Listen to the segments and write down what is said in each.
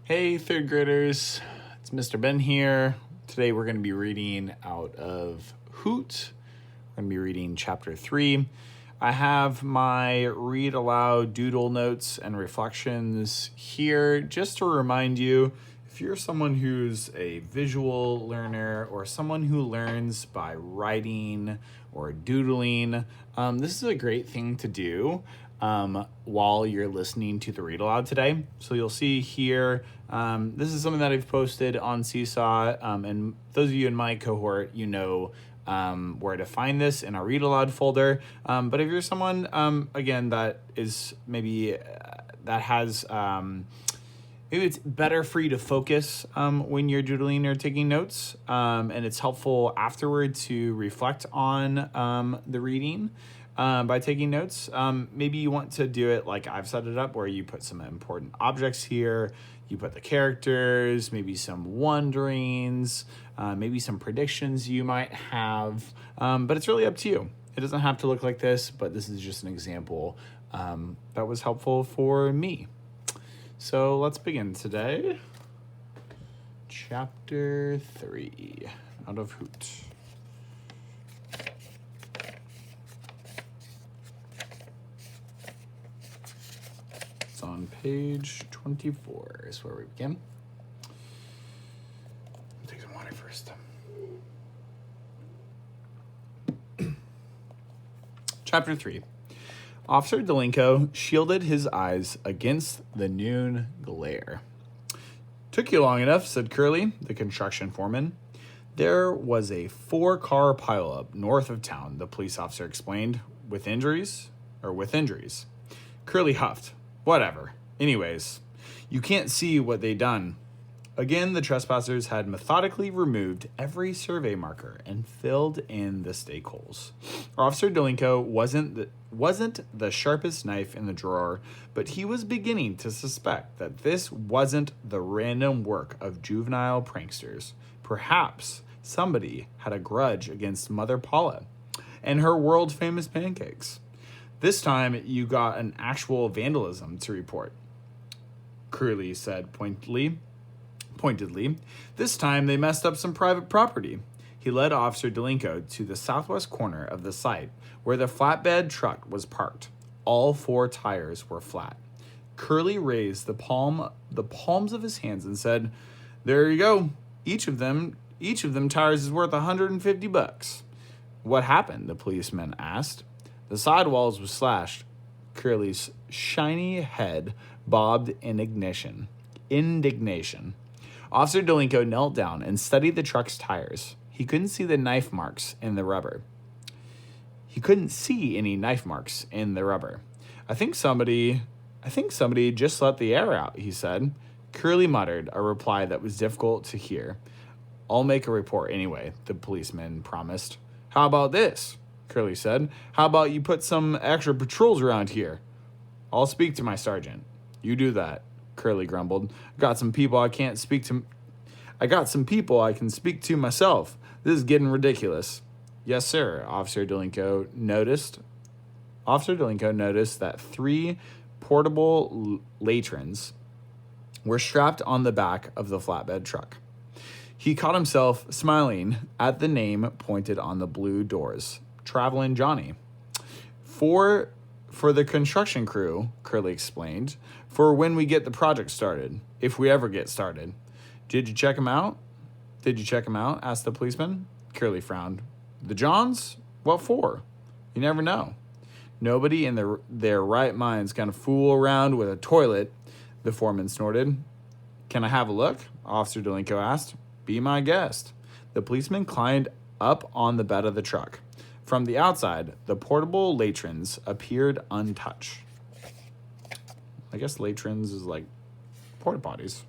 Hey, third graders, it's Mr. Ben here. Today we're going to be reading out of Hoot. We're going to be reading chapter 3. I have my read aloud doodle notes and reflections here just to remind you, if you're someone who's a visual learner or someone who learns by writing or doodling, this is a great thing to do while you're listening to the read aloud today. So you'll see here, this is something that I've posted on Seesaw, and those of you in my cohort, you know where to find this in our read aloud folder. But if you're someone, again, that is maybe that has maybe it's better for you to focus when you're doodling or taking notes, and it's helpful afterward to reflect on the reading by taking notes. Maybe you want to do it like I've set it up, where you put some important objects here, you put the characters, maybe some wonderings, maybe some predictions you might have, but it's really up to you. It doesn't have to look like this, but this is just an example that was helpful for me. So let's begin today. Chapter 3 out of Hoot. It's on page 24 is where we begin. I'll take some water first. Chapter 3. Officer Delinko shielded his eyes against the noon glare. "Took you long enough," said Curly, the construction foreman. "There was a 4-car pileup north of town," the police officer explained. With injuries? Curly huffed. "Whatever. Anyways, you can't see what they done." Again, the trespassers had methodically removed every survey marker and filled in the stake holes. Officer Delinko wasn't the sharpest knife in the drawer, but he was beginning to suspect that this wasn't the random work of juvenile pranksters. Perhaps somebody had a grudge against Mother Paula and her world-famous pancakes. "This time you got an actual vandalism to report," Curly said pointedly. "This time they messed up some private property." He led Officer Delinko to the southwest corner of the site where the flatbed truck was parked. All 4 tires were flat. Curly raised the palms of his hands and said, "There you go. Each of them tires is worth $150. "What happened?" the policeman asked. "The sidewalls were slashed." Curly's shiny head bobbed in indignation. Officer Delinko knelt down and studied the truck's tires. He couldn't see any knife marks in the rubber. I think somebody just let the air out," he said. Curly muttered, a reply that was difficult to hear. "I'll make a report anyway," the policeman promised. "How about this?" Curly said. "How about you put some extra patrols around here?" "I'll speak to my sergeant." "You do that," Curly grumbled. I got some people I can speak to myself. This is getting ridiculous." "Yes, sir." Officer Delinko noticed that 3 portable latrines were strapped on the back of the flatbed truck. He caught himself smiling at the name pointed on the blue doors. Travelin' Johnny. For the construction crew," Curly explained, "for when we get the project started, if we ever get started." Did you check him out?" asked the policeman. Curly frowned. "The Johns? What for?" "You never know." "Nobody in their right mind's gonna fool around with a toilet," the foreman snorted. "Can I have a look?" Officer Delinko asked. "Be my guest." The policeman climbed up on the bed of the truck. From the outside, the portable latrines appeared untouched. I guess latrines is like porta potties.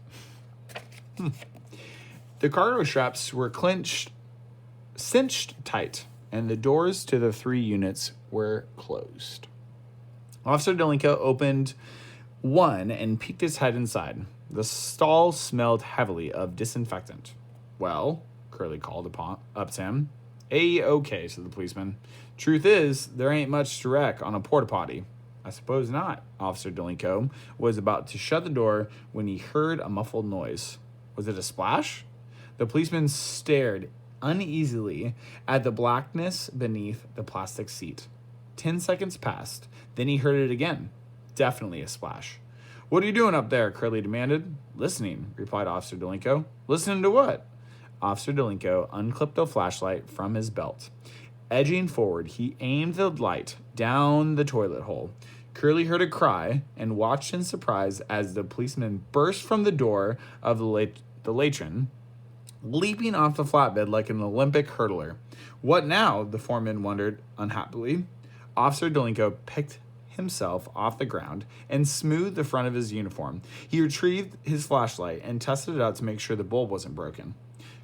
The cargo straps were cinched tight, and the doors to the 3 units were closed. Officer Delinko opened one and peeked his head inside. The stall smelled heavily of disinfectant. "Well," Curly called up to him. "Okay," said the policeman. "Truth is, there ain't much to wreck on a porta potty." I suppose not. Officer Delinko was about to shut the door when he heard a muffled noise. Was it a splash? The policeman stared uneasily at the blackness beneath the plastic seat. 10 seconds passed. Then he heard it again. Definitely a splash. What are you doing up there? Curly demanded. Listening, replied Officer Delinko. Listening to what? Officer Delinko unclipped a flashlight from his belt. Edging forward, he aimed the light down the toilet hole. Curly heard a cry and watched in surprise as the policeman burst from the door of the latron, leaping off the flatbed like an Olympic hurdler. What now? The foreman wondered unhappily. Officer Delinko picked himself off the ground and smoothed the front of his uniform. He retrieved his flashlight and tested it out to make sure the bulb wasn't broken.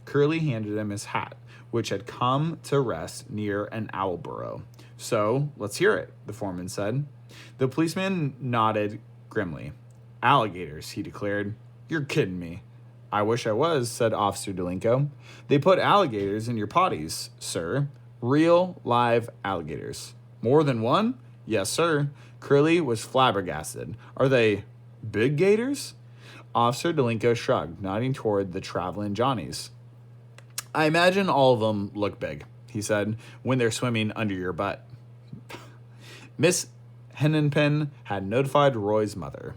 Curly handed him his hat, which had come to rest near an owl burrow. So, let's hear it, the foreman said. The policeman nodded grimly. Alligators, he declared. You're kidding me. I wish I was, said Officer Delinko. They put alligators in your potties, sir. Real, live alligators. More than one? Yes, sir. Curly was flabbergasted. Are they big gators? Officer Delinko shrugged, nodding toward the traveling Johnnies. I imagine all of them look big, he said, when they're swimming under your butt. Miss Hennenpin had notified Roy's mother,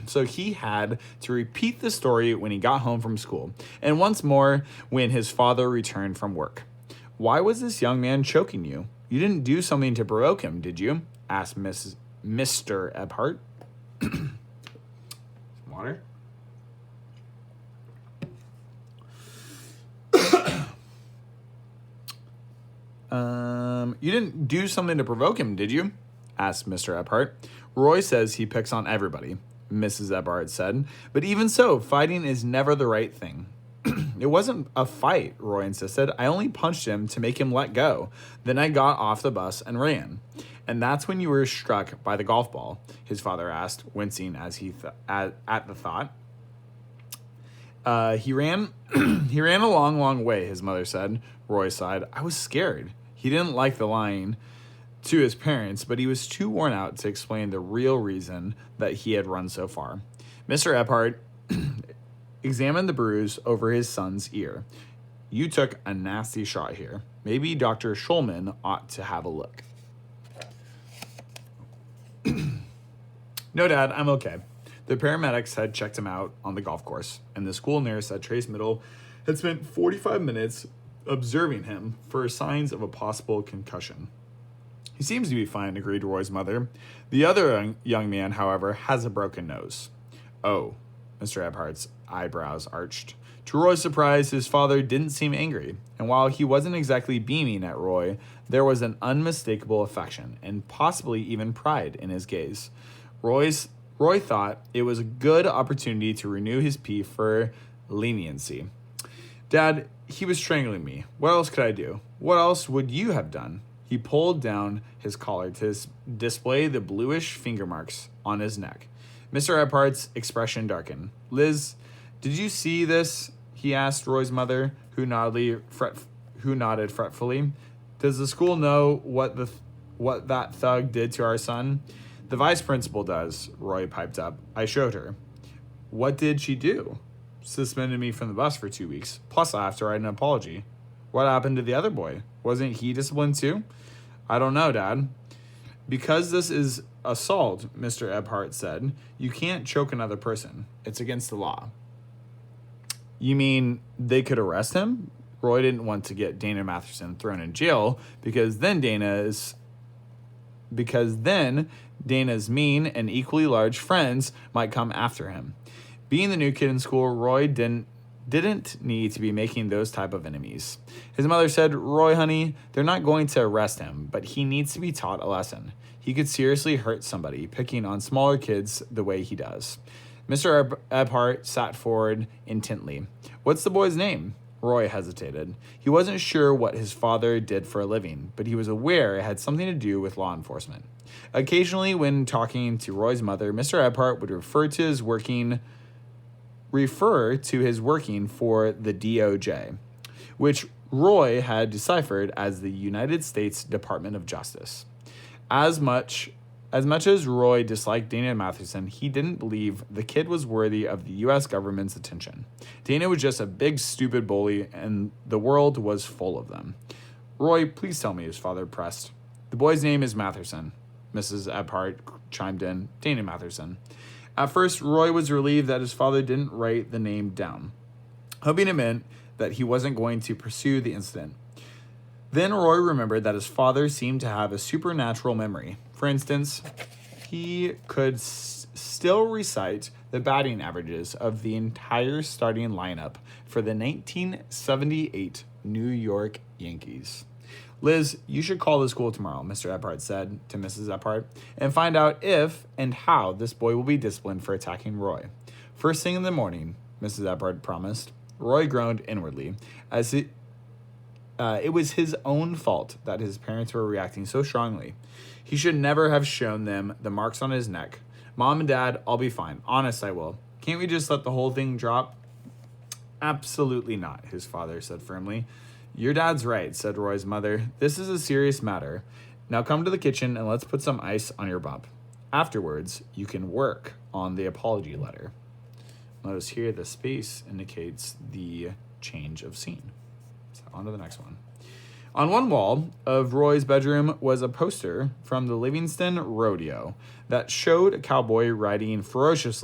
so he had to repeat the story when he got home from school, and once more when his father returned from work. Why was this young man choking you? You didn't do something to provoke him, did you? Asked Mr. Ebhart. Some water? You didn't do something to provoke him, did you? Asked Mr. Ebhart. Roy says he picks on everybody, Mrs. Ebhart said. But even so, fighting is never the right thing. It wasn't a fight, Roy insisted. I only punched him to make him let go. Then I got off the bus and ran. And that's when you were struck by the golf ball, his father asked, wincing as at the thought. He ran a long, long way, his mother said. Roy sighed. I was scared. He didn't like the lying to his parents, but he was too worn out to explain the real reason that he had run so far. Mr. Ebhart examined the bruise over his son's ear. You took a nasty shot here. Maybe Dr. Schulman ought to have a look. No, Dad, I'm okay. The paramedics had checked him out on the golf course, and the school nurse at Trace Middle had spent 45 minutes observing him for signs of a possible concussion. He seems to be fine, agreed Roy's mother. The other young man, however, has a broken nose. Oh, Mr. Ebhart's eyebrows arched. To Roy's surprise, his father didn't seem angry, and while he wasn't exactly beaming at Roy, there was an unmistakable affection and possibly even pride in his gaze. Roy thought it was a good opportunity to renew his plea for leniency. Dad, he was strangling me. What else could I do? What else would you have done? He pulled down his collar to display the bluish finger marks on his neck. Mr. Ebhart's expression darkened. Liz, did you see this? He asked Roy's mother, who nodded fretfully. Does the school know what that thug did to our son? The vice principal does, Roy piped up. I showed her. What did she do? Suspended me from the bus for 2 weeks. Plus, I have to write an apology. What happened to the other boy? Wasn't he disciplined too? I don't know, Dad. Because this is assault, Mr. Ebhart said, you can't choke another person. It's against the law. You mean they could arrest him? Roy didn't want to get Dana Matheson thrown in jail because then Dana's mean and equally large friends might come after him. Being the new kid in school, Roy didn't need to be making those type of enemies. His mother said, Roy, honey, they're not going to arrest him, but he needs to be taught a lesson. He could seriously hurt somebody, picking on smaller kids the way he does. Mr. Ebhart sat forward intently. What's the boy's name? Roy hesitated. He wasn't sure what his father did for a living, but he was aware it had something to do with law enforcement. Occasionally, when talking to Roy's mother, Mr. Ebhart would refer to his working for the DOJ, which Roy had deciphered as the United States Department of Justice. As much As much as Roy disliked Dana Matheson, he didn't believe the kid was worthy of the U.S. government's attention. Dana was just a big, stupid bully, and the world was full of them. Roy, please tell me, his father pressed. The boy's name is Matheson. Mrs. Ephart chimed in. Dana Matheson. At first, Roy was relieved that his father didn't write the name down, hoping it meant that he wasn't going to pursue the incident. Then Roy remembered that his father seemed to have a supernatural memory. For instance, he could still recite the batting averages of the entire starting lineup for the 1978 New York Yankees. Liz, you should call the school tomorrow, Mr. Ephart said to Mrs. Ephart, and find out if and how this boy will be disciplined for attacking Roy. First thing in the morning, Mrs. Ephart promised. Roy groaned inwardly, as it was his own fault that his parents were reacting so strongly. He should never have shown them the marks on his neck. Mom and Dad, I'll be fine. Honest, I will. Can't we just let the whole thing drop? Absolutely not, his father said firmly. Your dad's right, said Roy's mother. This is a serious matter. Now come to the kitchen and let's put some ice on your bump. Afterwards, you can work on the apology letter. Notice here the space indicates the change of scene. So on to the next one. On one wall of Roy's bedroom was a poster from the Livingston Rodeo that showed a cowboy riding a ferocious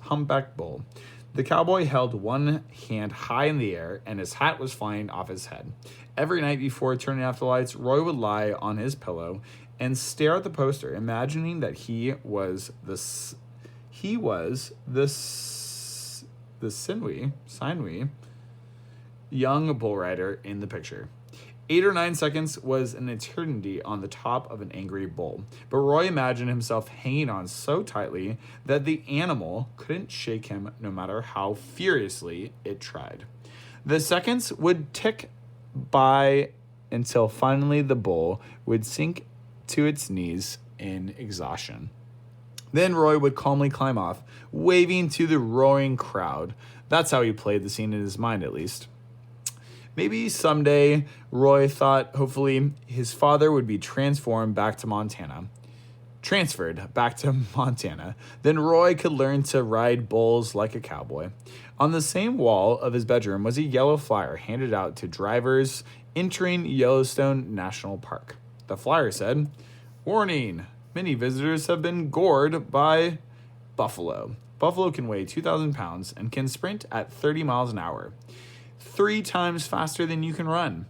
humpback bull. The cowboy held one hand high in the air, and his hat was flying off his head. Every night before turning off the lights, Roy would lie on his pillow and stare at the poster, imagining that he was the sinewy young bull rider in the picture. 8 or 9 seconds was an eternity on the top of an angry bull, but Roy imagined himself hanging on so tightly that the animal couldn't shake him no matter how furiously it tried. The seconds would tick by until finally the bull would sink to its knees in exhaustion. Then Roy would calmly climb off, waving to the roaring crowd. That's how he played the scene in his mind, at least. Maybe someday, Roy thought, hopefully, his father would be transferred back to Montana. Then Roy could learn to ride bulls like a cowboy. On the same wall of his bedroom was a yellow flyer handed out to drivers entering Yellowstone National Park. The flyer said, "Warning, many visitors have been gored by buffalo. Buffalo can weigh 2,000 pounds and can sprint at 30 miles an hour. 3 times faster than you can run.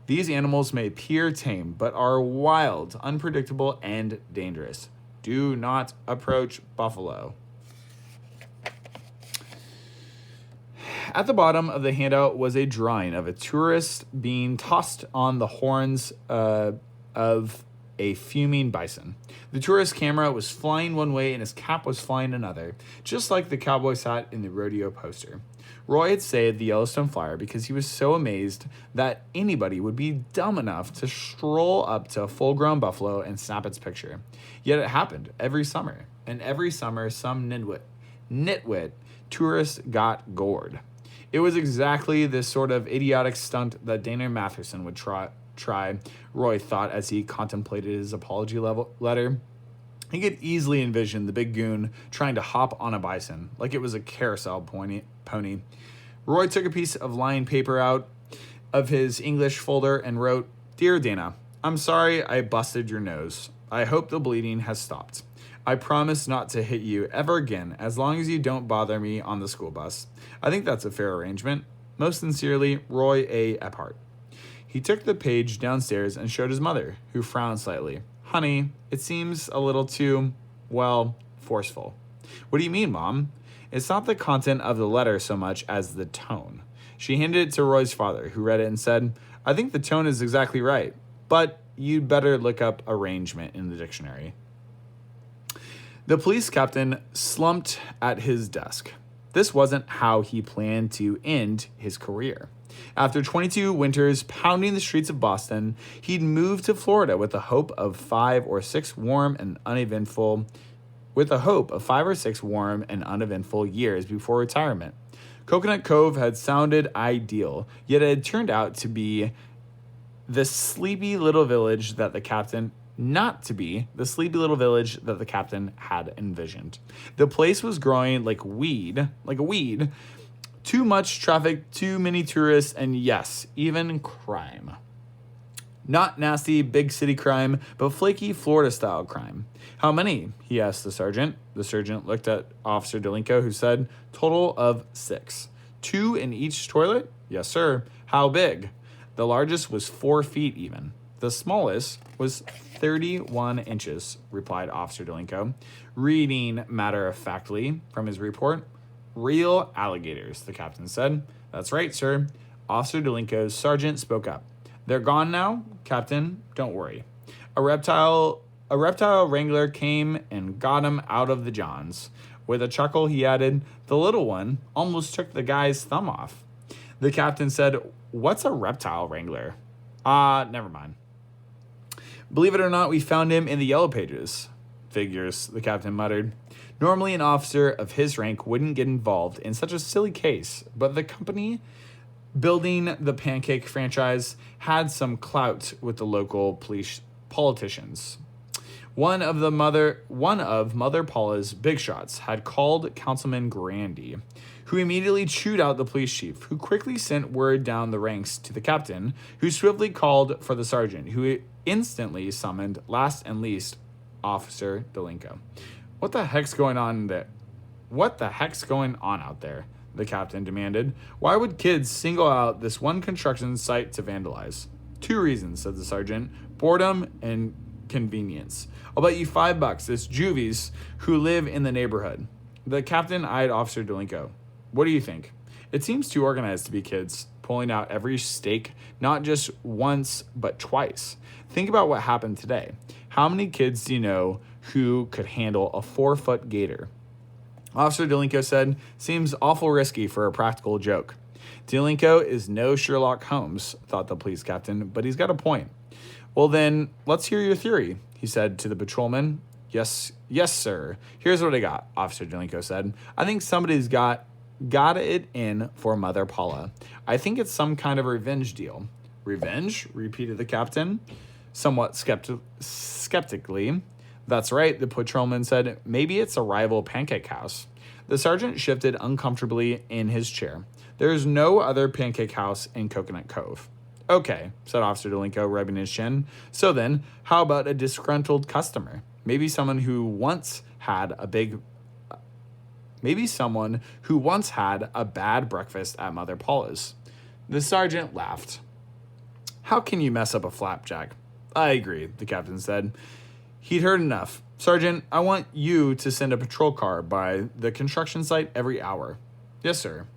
These animals may appear tame, but are wild, unpredictable, and dangerous. Do not approach buffalo." At the bottom of the handout was a drawing of a tourist being tossed on the horns of a fuming bison. The tourist's camera was flying one way and his cap was flying another, just like the cowboy's hat in the rodeo poster. Roy had saved the Yellowstone flyer because he was so amazed that anybody would be dumb enough to stroll up to a full-grown buffalo and snap its picture. Yet it happened every summer, and every summer some nitwit tourist got gored. It was exactly this sort of idiotic stunt that Dana Matheson would try, Roy thought as he contemplated his apology letter. He could easily envision the big goon trying to hop on a bison, like it was a carousel pony. Roy took a piece of lined paper out of his English folder and wrote, "Dear Dana, I'm sorry I busted your nose. I hope the bleeding has stopped. I promise not to hit you ever again as long as you don't bother me on the school bus. I think that's a fair arrangement. Most sincerely, Roy A. Ephart." He took the page downstairs and showed his mother, who frowned slightly. "Honey, it seems a little too, forceful." "What do you mean, Mom?" "It's not the content of the letter so much as the tone." She handed it to Roy's father, who read it and said, "I think the tone is exactly right, but you'd better look up arrangement in the dictionary." The police captain slumped at his desk. This wasn't how he planned to end his career. After 22 winters pounding the streets of Boston, he'd moved to Florida with the hope of 5 or 6 warm and uneventful years before retirement. Coconut Cove had sounded ideal, yet it had turned out to be the sleepy little village that the captain not to be the sleepy little village that the captain had envisioned. The place was growing like a weed. Too much traffic, too many tourists, and yes, even crime. Not nasty big city crime, but flaky Florida-style crime. How many? He asked the sergeant. The sergeant looked at Officer Delinko, who said, total of 6. 2 in each toilet? Yes, sir. How big? The largest was 4 feet even. The smallest was 31 inches, replied Officer Delinko, reading matter-of-factly from his report. Real alligators, the captain said. That's right, sir. Officer Delinko's sergeant spoke up. They're gone now, Captain. Don't worry. A reptile wrangler came and got him out of the Johns. With a chuckle, he added, the little one almost took the guy's thumb off. The captain said, what's a reptile wrangler? Never mind. Believe it or not, we found him in the yellow pages. Figures, the captain muttered. Normally, an officer of his rank wouldn't get involved in such a silly case, but the company building the pancake franchise had some clout with the local police politicians. One of Mother Paula's big shots had called Councilman Grandy, who immediately chewed out the police chief, who quickly sent word down the ranks to the captain, who swiftly called for the sergeant, who instantly summoned, last and least, Officer Delinko. What the heck's going on there? What the heck's going on out there? The captain demanded. Why would kids single out this one construction site to vandalize? 2 reasons, said the sergeant. Boredom and convenience. I'll bet you $5 it's juvies who live in the neighborhood. The captain eyed Officer Delinko. What do you think? It seems too organized to be kids, pulling out every stake, not just once, but twice. Think about what happened today. How many kids do you know who could handle a 4-foot gator? Officer Delinko said, seems awful risky for a practical joke. Delinko is no Sherlock Holmes, thought the police captain, but he's got a point. Well then, let's hear your theory, he said to the patrolman. Yes, sir. Here's what I got, Officer Delinko said. I think somebody's got it in for Mother Paula. I think it's some kind of revenge deal. Revenge? Repeated the captain, somewhat skeptically. That's right, the patrolman said. Maybe it's a rival pancake house. The sergeant shifted uncomfortably in his chair. There is no other pancake house in Coconut Cove. Okay, said Officer Delinko, rubbing his chin. So then, how about a disgruntled customer? Maybe someone who once had a bad breakfast at Mother Paula's. The sergeant laughed. How can you mess up a flapjack? I agree, the captain said. He'd heard enough. Sergeant, I want you to send a patrol car by the construction site every hour. Yes, sir.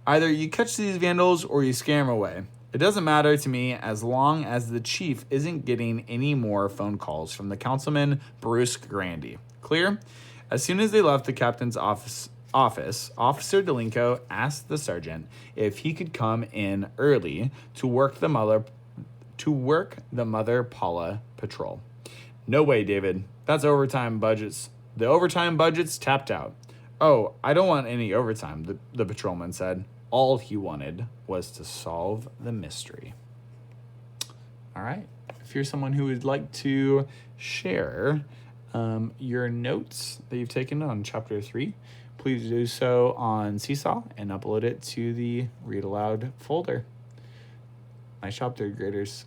Either you catch these vandals or you scare them away. It doesn't matter to me as long as the chief isn't getting any more phone calls from the councilman Bruce Grandy. Clear? As soon as they left the captain's office, Officer Delinko asked the sergeant if he could come in early to work the Mother Paula patrol. No way, David. That's overtime budgets. The overtime budget's tapped out. Oh, I don't want any overtime, the patrolman said. All he wanted was to solve the mystery. All right. If you're someone who would like to share your notes that you've taken on Chapter 3, please do so on Seesaw and upload it to the Read Aloud folder. Nice job, 3rd graders.